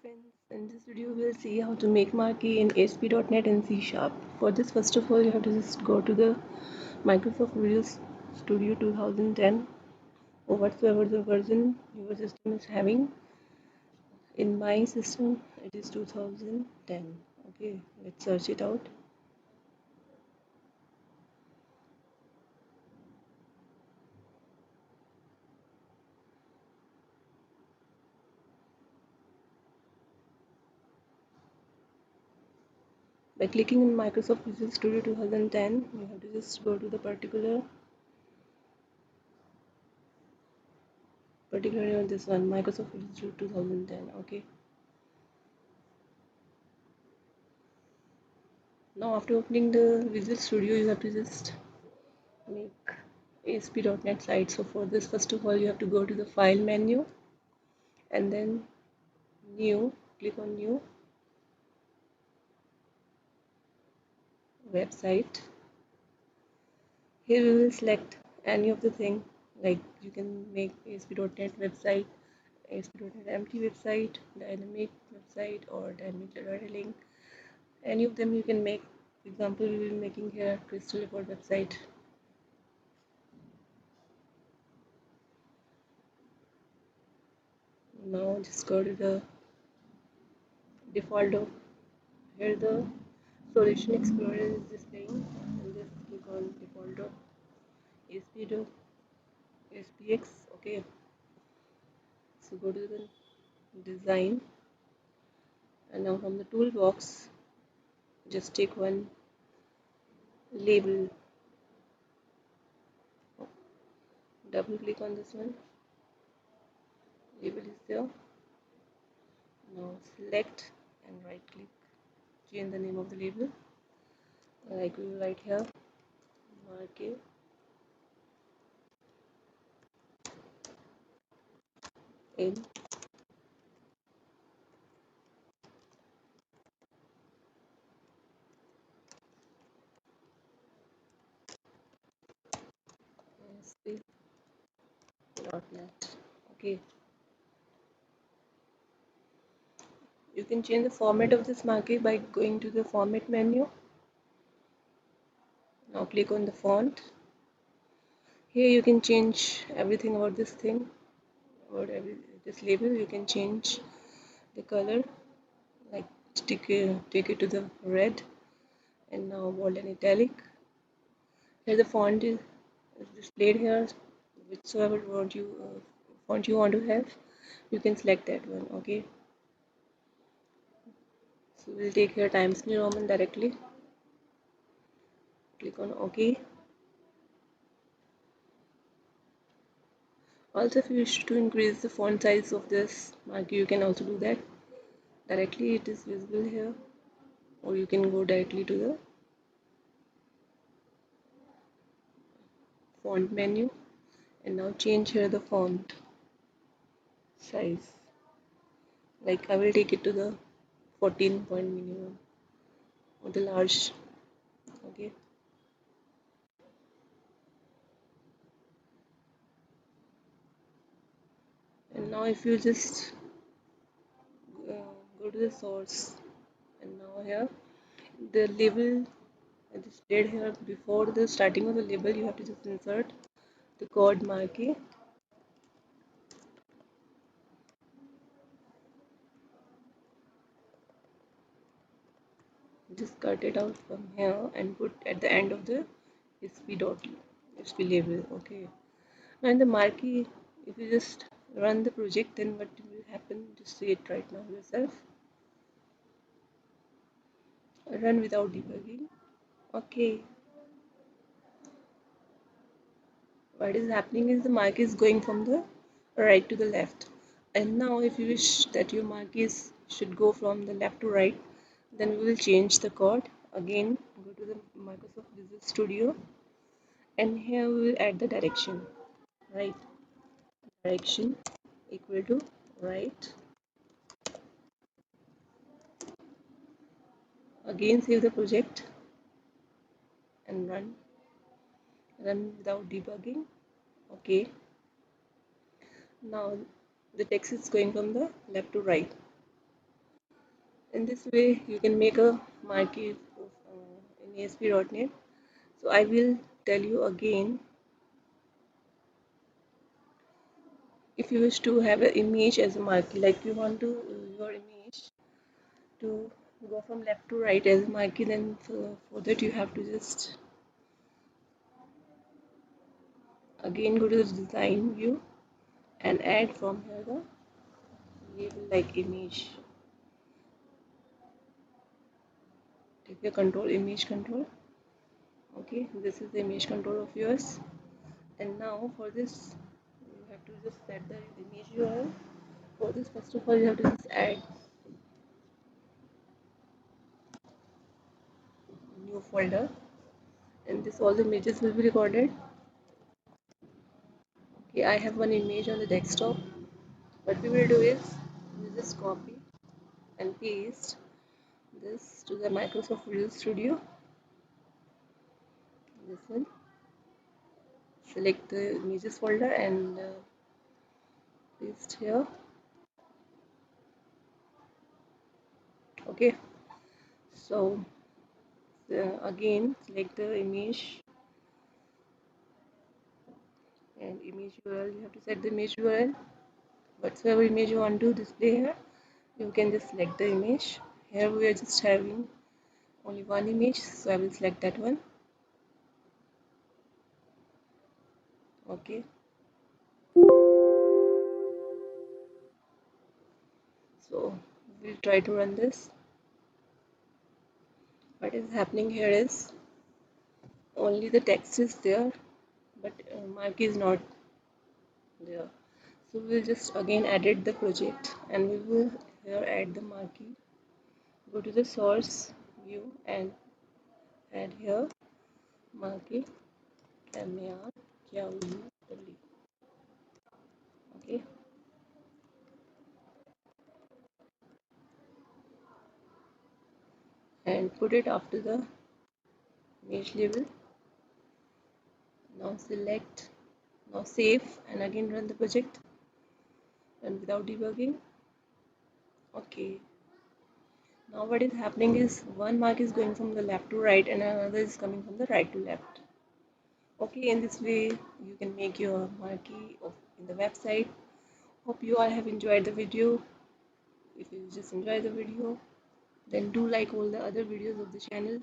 Friends, in this video we'll see how to make marquee in ASP.NET and C Sharp. For this, first of all, you have to just go to the Microsoft Visual Studio 2010 or whatsoever the version your system is having. In my system, it is 2010. Okay, let's search it out. By clicking in Microsoft Visual Studio 2010, you have to just go to the particularly on this one, Microsoft Visual Studio 2010. Okay. Now after opening the Visual Studio, you have to just make ASP.NET site. So for this, first of all, you have to go to the File menu and then New. Click on New Website. Here we will select any of the thing, like you can make ASP.NET website, ASP.NET empty website, dynamic website, or dynamic data link. Any of them you can make. For example, we will be making here Crystal Report website. Now just go to the default of here the Solution Explorer is displaying, and just click on default of ASPX. Okay, so go to the design, and now from the toolbox just take one label, double click on this one, label is there. Now select and right click, change the name of the label, like we will write here marquee in ASP.NET. Okay, you can change the format of this marquee by going to the format menu. Now click on the font. Here you can change everything about this thing, about this label. You can change the color, like take it to the red, and now bold and italic. Here the font is displayed here. Whichever font you want to have, you can select that one. Okay, so we'll take here Times New Roman directly. Click on OK. Also, if you wish to increase the font size of this marquee, you can also do that directly. It is visible here, or you can go directly to the font menu and now change here the font size. Like I will take it to the 14 point minimum or the large. Okay, and now if you just go to the source, and now here the label displayed here. Before the starting of the label, you have to just insert the code marquee. Just cut it out from here and put at the end of the SP label. Okay, and the marquee, if you just run the project, then what will happen? Just see it right now yourself. Run without debugging. Okay, what is happening is the marquee is going from the right to the left, and now if you wish that your marquees should go from the left to right, then we will change the code. Again, go to the Microsoft Visual Studio, and here we will add the direction. Right, direction equal to right. Again save the project and run without debugging. Okay, now the text is going from the left to right. In this way you can make a marquee in ASP.NET. So I will tell you again. If you wish to have an image as a marquee, like you want to your image to go from left to right as a marquee, then for that you have to just again go to the design view and add from here the label like image. Take your control, image control. Okay, this is the image control of yours. And now for this you have to just set the image URL. For this, first of all, you have to just add new folder, and this all the images will be recorded. Okay, I have one image on the desktop. What we will do is we just copy and paste this to the Microsoft Visual Studio. This one, select the images folder and paste here. Okay, so again select the image and image URL. You have to set the image URL. Whatsoever image you want to display here, you can just select the image. Here we are just having only one image, so I will select that one. Okay, so we'll try to run this. What is happening here is only the text is there, but marquee is not there. So we'll just again edit the project and we will here add the marquee. Go to the source view and add here marquee MARQUE. Okay, and put it after the image label. Now select, now save and again run the project and without debugging. Okay, now what is happening is one mark is going from the left to right and another is coming from the right to left. Okay, in this way you can make your marquee in the website. Hope you all have enjoyed the video. If you just enjoy the video, then do like all the other videos of the channel.